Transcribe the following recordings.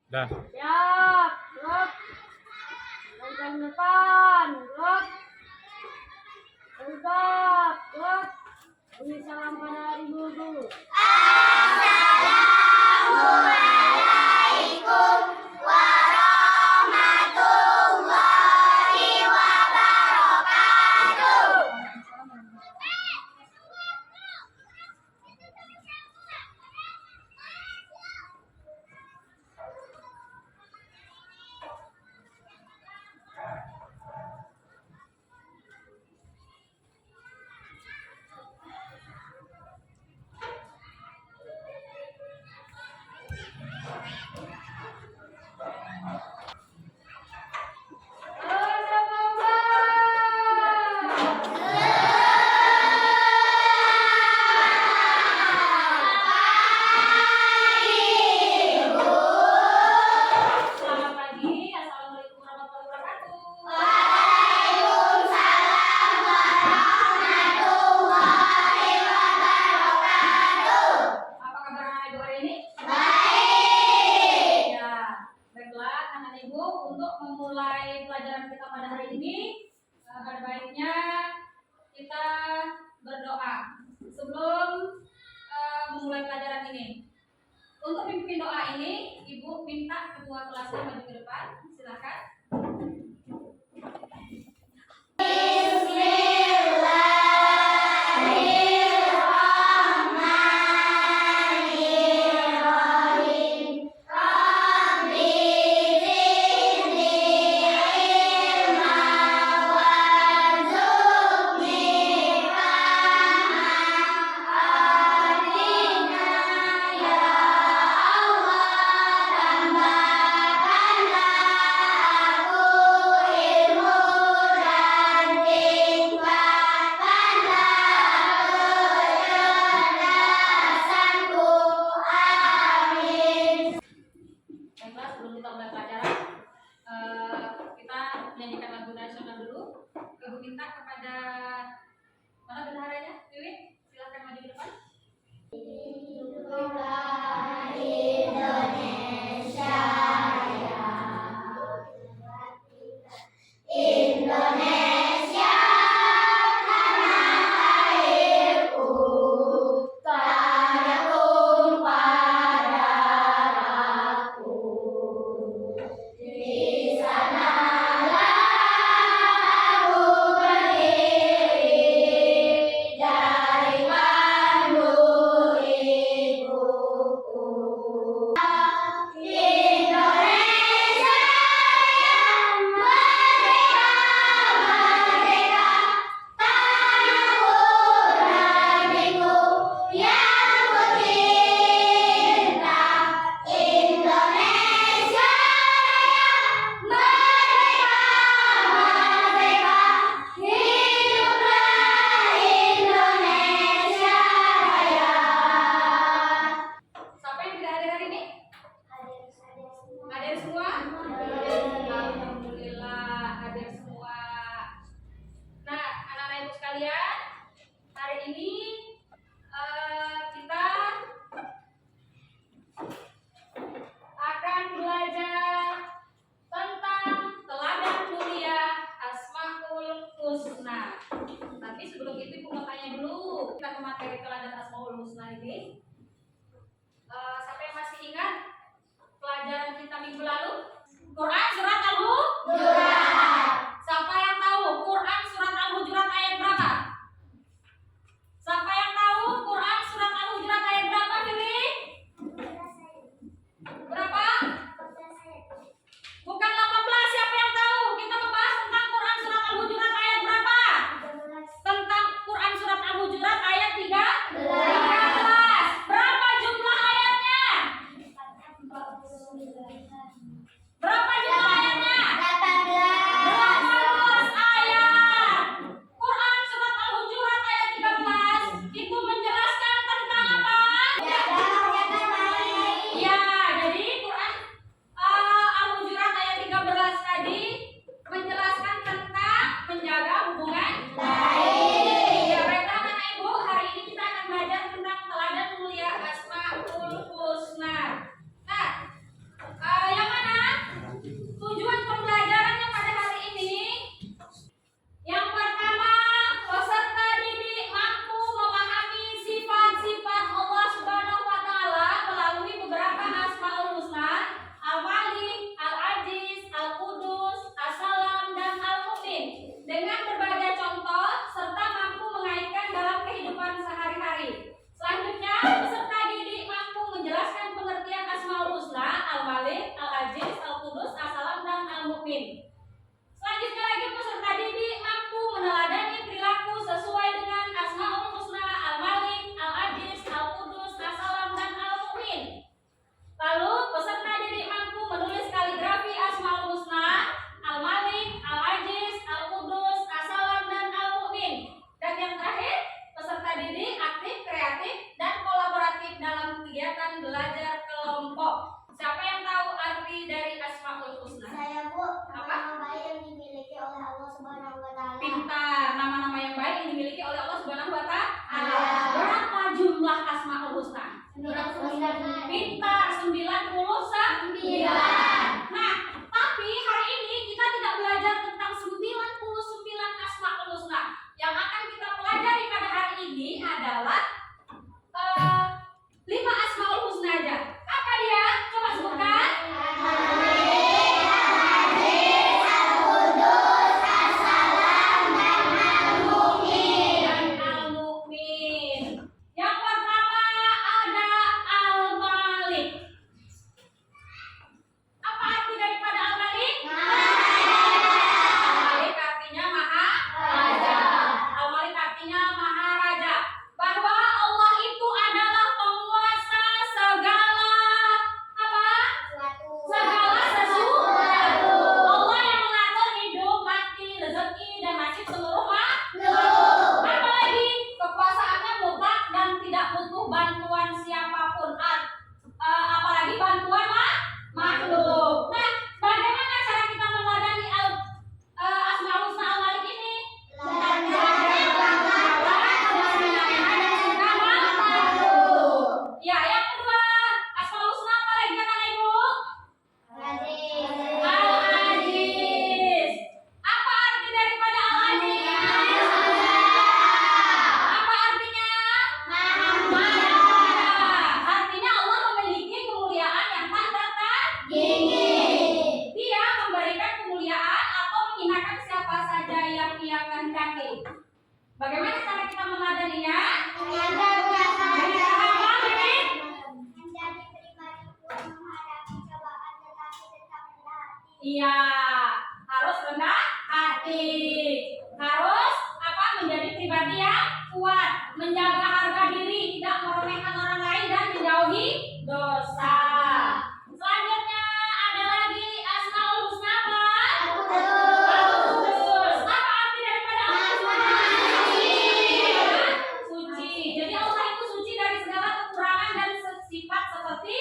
Dah. Siap, gerak. Langkah depan, gerak. Tegap, gerak. Beri salam pada ibu dulu. Assalamualaikum warahmatullahi wabarakatuh. Selamat pagi. Assalamualaikum warahmatullahi wabarakatuh. Waalaikumsalam warahmatullahi wabarakatuh. Apa kabar anak ibu hari ini? Baik. Ya, baiklah anak ibu, untuk memulai pelajaran kita pada hari ini, ada baiknya kita berdoa sebelum memulai pelajaran ini. Untuk pimpin doa ini, ibu minta ketua kelasnya maju ke depan. Silakan. Bismillahirrahmanirrahim. Rabbi zidni ilma warzuqni fahma. Atina ya Allah, tambahkanlah aku ilmu dan tingkatkanlah kecerdasanku. Amin. Baiklah, sebelum kita mulai pelajaran, kita menyanyikan lagu nasional dulu. Ibu minta kepada mana bendaharanya? Wiwit, silakan maju ke depan. Hiduplah Indonesia Raya. Indonesia tanah airku, tanah tumpah darahku. Di sanalah aku berdiri dari pandu ibuku. Indonesia yang merdeka, merdeka, tanahku negeriku yang kucinta. Indonesia yang merdeka, merdeka, hiduplah Indonesia Raya. Siapa yang tidak hadir hari ini? Hadir semua? Alhamdulillah, hadir semua. Nah, anak-anak ibu sekalian, hari ini kita akan belajar tentang teladan mulia Asmaul Husna. Tapi sebelum itu ibu mau tanya dulu, kita ke materi teladan Asmaul Husna ini. Siapa yang masih ingat pelajaran kita minggu lalu? Quran surat Al-Hujurat. Siapa yang tahu Quran surat Al-Hujurat ayat berapa? Siapa yang tahu Quran surat Al-Hujurat ayat berapa, Vivi? Berapa? Bukan 18. Siapa yang tahu? Kita membahas tentang Quran surat Al-Hujurat ayat berapa? Tentang Quran surat Al-Hujurat ayat 13. Berapa jumlah ayatnya? Berapa jumlah ayatnya? 18. Iya, harus rendah hati. Harus apa? Menjadi pribadi yang kuat, menjaga harga diri, tidak meremehkan orang lain dan menjauhi dosa. Selanjutnya ada lagi Asmaul Husna apa? Al-Qudus. Apa arti daripada suci? Jadi Allah itu suci dari segala kekurangan dan sifat seperti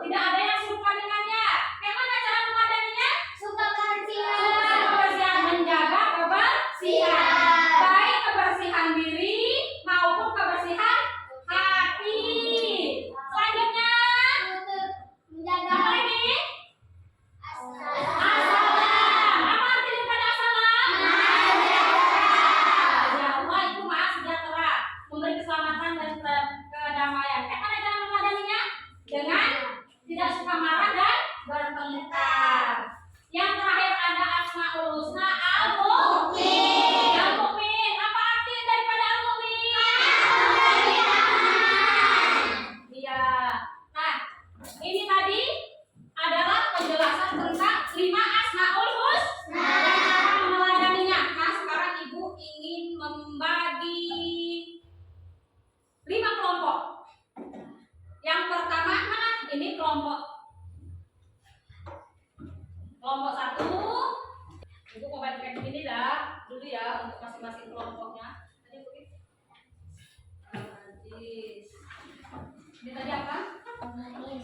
tidak ada yang serupa dengannya. Bagaimana cara memadaninya? Suka bersihan. Kebersihan, menjaga kebersihan, baik kebersihan diri maupun kebersihan hati. Selanjutnya Menjaga apa lagi? asal. Assalam. Apa arti daripada assalam? Ya Allah itu maha sejahtera, memberi keselamatan dan kedamaian. Bagaimana cara memadaninya? Dengan tidak suka marah dan bertengkar. Yang terakhir ada Asmaul Husna Al-Mu'min. Al-Mu'min. Apa arti daripada Al-Mu'min? Iya. Nah, ini tadi adalah penjelasan tentang 5 Asmaul Husna dan cara meneladaninya. Nah, sekarang Ibu ingin membagi 5 kelompok. Yang pertama mana? Ini kelompok 1. Ibu mau bagikan begini dah dulu ya untuk masing-masing kelompoknya. Tadi begini. Najis. Ini tadi apa? Al-Mu'min.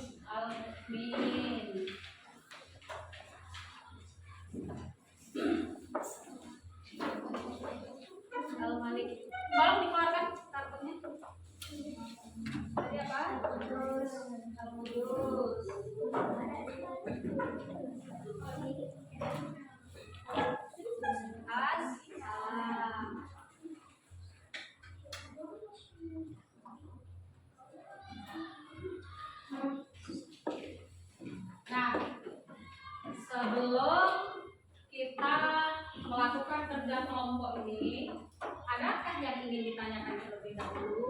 Al-Malik. Tolong dikeluarkan kartunya. Tadi apa? Al-Qudus. Assalam. Nah, sebelum kita melakukan kerja kelompok ini, adakah yang ingin ditanyakan terlebih dahulu?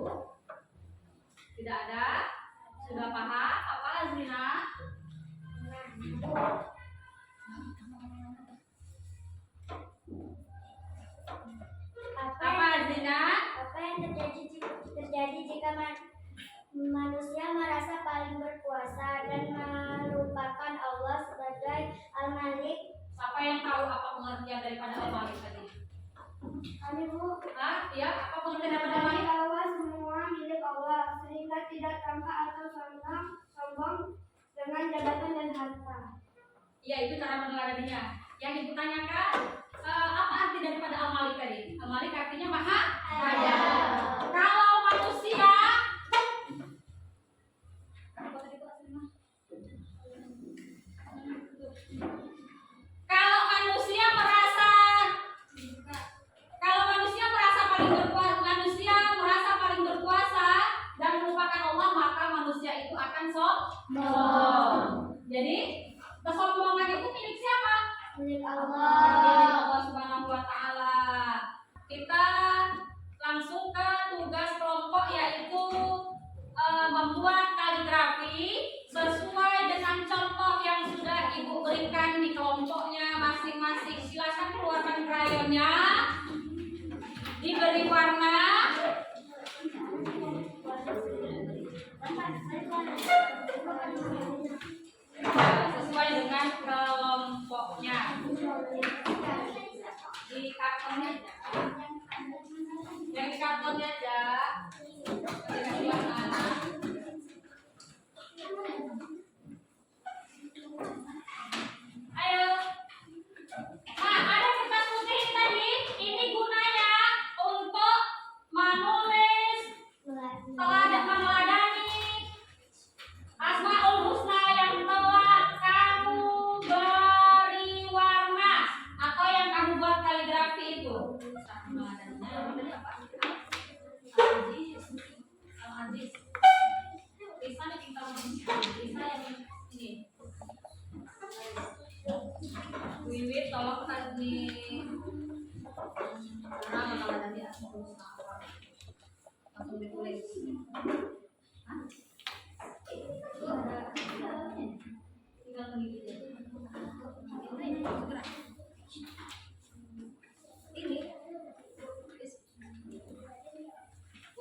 Tidak ada? Sudah paham apa Azrina? Apa Azrina? Apa yang terjadi jika manusia merasa paling berkuasa dan melupakan Allah sebagai Al-Malik? Siapa yang tahu apa pengertian daripada Al-Malik tadi? Bu, Ah, iya, apa pengertian daripada Al-Malik? Allah semua milik Allah, sehingga tidak tampak atau sombong dengan jabatan dan harta. Iya, itu cara meneladaninya. Yang Ibu tanyakan, apa arti daripada Al-Malik tadi? Al-Malik artinya maha kaya. Kalau manusia, kalau manusia merasa paling berkuasa dan melupakan Allah, maka manusia itu akan sombong. Jadi kesombongan itu milik siapa? Milik Milik Allah. Allah Subhanahu wa taala. Kita langsung ke tugas kelompok, yaitu membuat kaligrafi sesuai dengan contoh yang sudah Ibu berikan di kelompoknya masing-masing. Silakan keluarkan krayonnya, diberi warna. Sesuai dengan kelompoknya. Di kartonnya aja. Yang di kartonnya aja. Dikasih warna. Ayo. Nah, ada kertas putih ini tadi. Ini gunanya untuk menulis meneladani Asmaul Husna yang telah kamu beri warna atau yang kamu buat kaligrafi itu. Al-Aziz. Lisa nih tinggal Lisa yang ini. Wiwit tolong kasih karena meneladani Asmaul Husna langsung ditulis. Hah? Itu ada tinggal begini.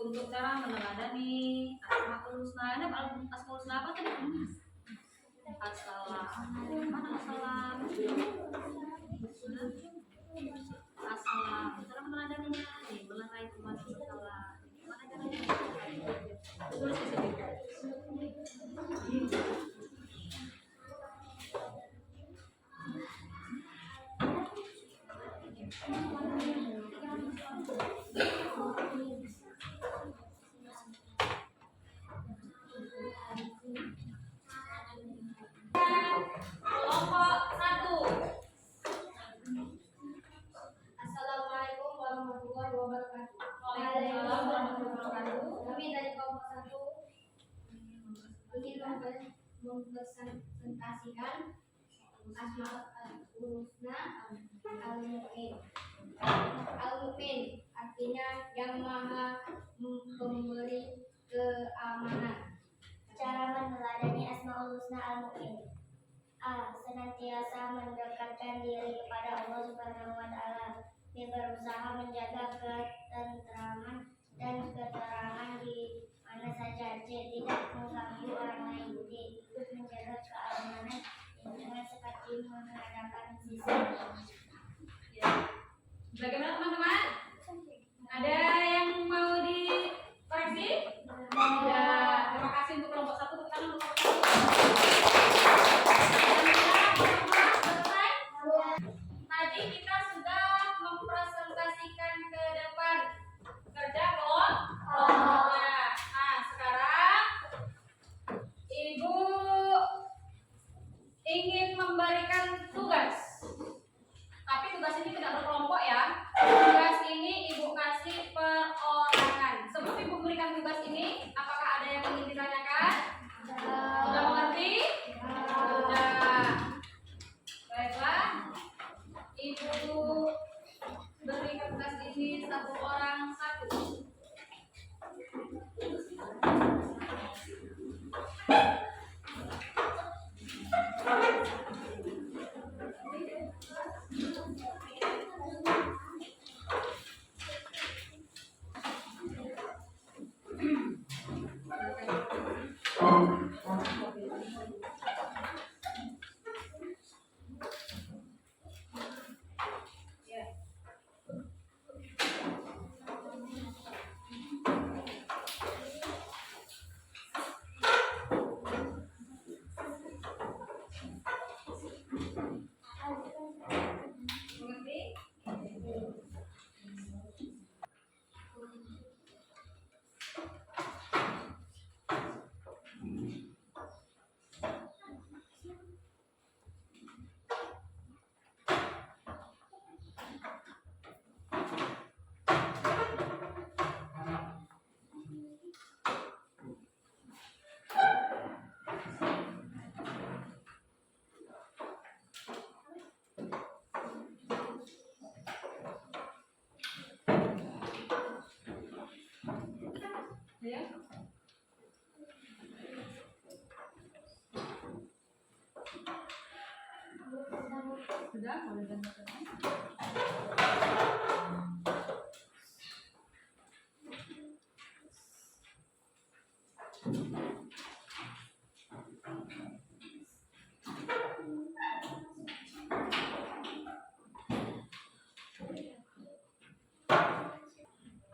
untuk cara meneladani Asmaul Husna. Ada Asmaul Husna apa tadi? Assalam. Mana assalam? Assalam. Cara meneladaninya nih, melerai teman salah. Mana caranya? Tulis di sini. Kelompok 1. Assalamualaikum warahmatullahi wabarakatuh. Waalaikumsalam warahmatullahi wabarakatuh. Kami dari kelompok 1 ingin mempresentasikan Asmaul Husna Al-Mu'min. Al-Mu'min artinya yang maha pemberi keamanan. Cara meneladani Asmaul Husna Al-Mu'min. A. Senantiasa mendekatkan diri kepada Allah Subhanahu wa Ta'ala. B. Berusaha menjaga ketentraman dan keterangan di mana saja. C. Tidak mengganggu orang lain. D. Ikut menjaga keamanan lingkungan seperti mengadakan sisi. Ya. Bagaimana teman-teman? Ada yang mau dikoreksi? Ya, terima kasih untuk kelompok 1. Tepuk tangan untuk kelompok 1. Tadi kita sudah mempresentasikan ke depan kerja kelompok. Nah, sekarang Ibu ingin memberikan tugas. Tapi tugas ini tidak berkelompok ya. Tugas ini Ibu kasih perorangan. Sebelum Ibu memberikan tugas ini, apakah ada yang ingin ditanyakan? Sudah mengerti? Sudah. Baiklah. Ibu berikan tugas ini 1 orang 1. Ya. Sudah, boleh dengarkan.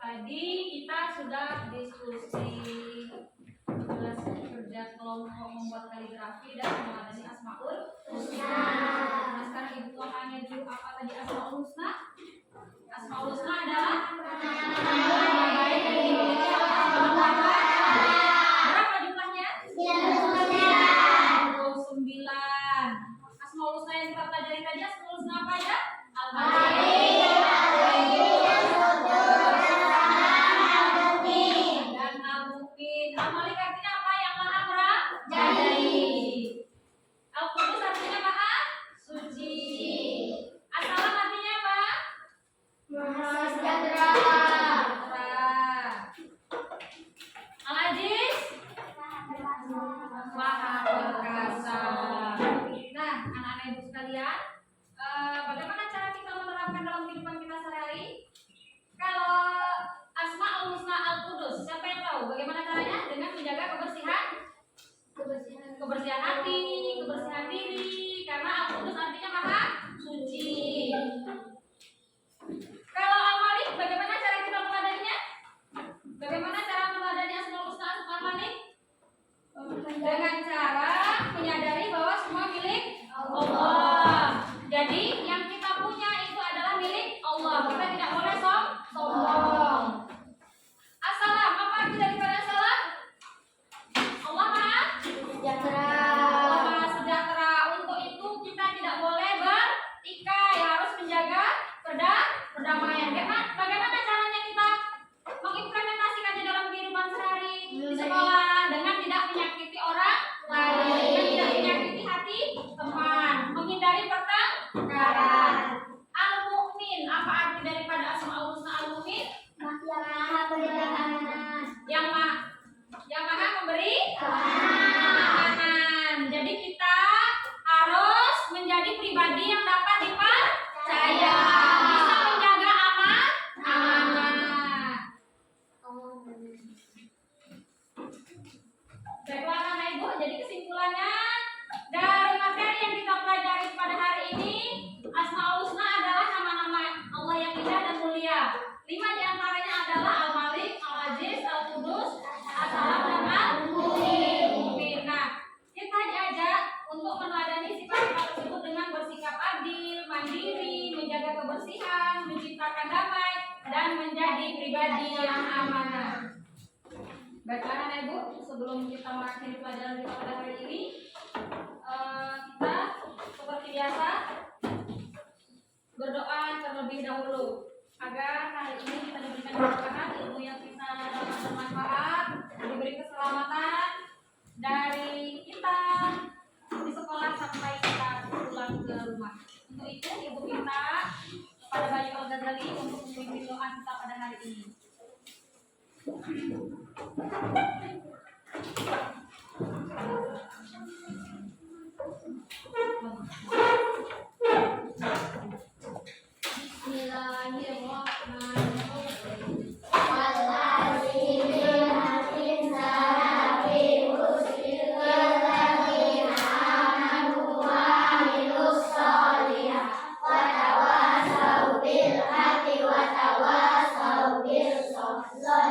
Tadi kita sudah diskusi tugas kerja kelompok membuat kaligrafi dan meneladani Asmaul Husna. Nah, sekarang Ibu mau tanya dulu apa tadi Asmaul Husna? Asmaul Husna adalah berapa jumlahnya? 29. Asmaul Husna yang kita pelajari tadi Asmaul Husna apa aja? Dan Al-Mu'min. Al-Malik artinya apa? Yang maha menjadi. Al-Qudus artinya maha suci. As-Salam artinya apa? Maha pribadi yang amanah. Baiklah anak ibu, sebelum kita mengakhiri pelajaran kita pada hari ini, kita seperti biasa berdoa terlebih dahulu agar hari ini kita diberikan keberkahan, ilmu yang kita dapat bermanfaat, diberi keselamatan dari kita di sekolah sampai kita pulang ke rumah. Untuk itu ibu minta kepada Bayu Al-Ghazali untuk memimpin doa kita pada hari ini. Bismillahirrahmanirrahim. Wa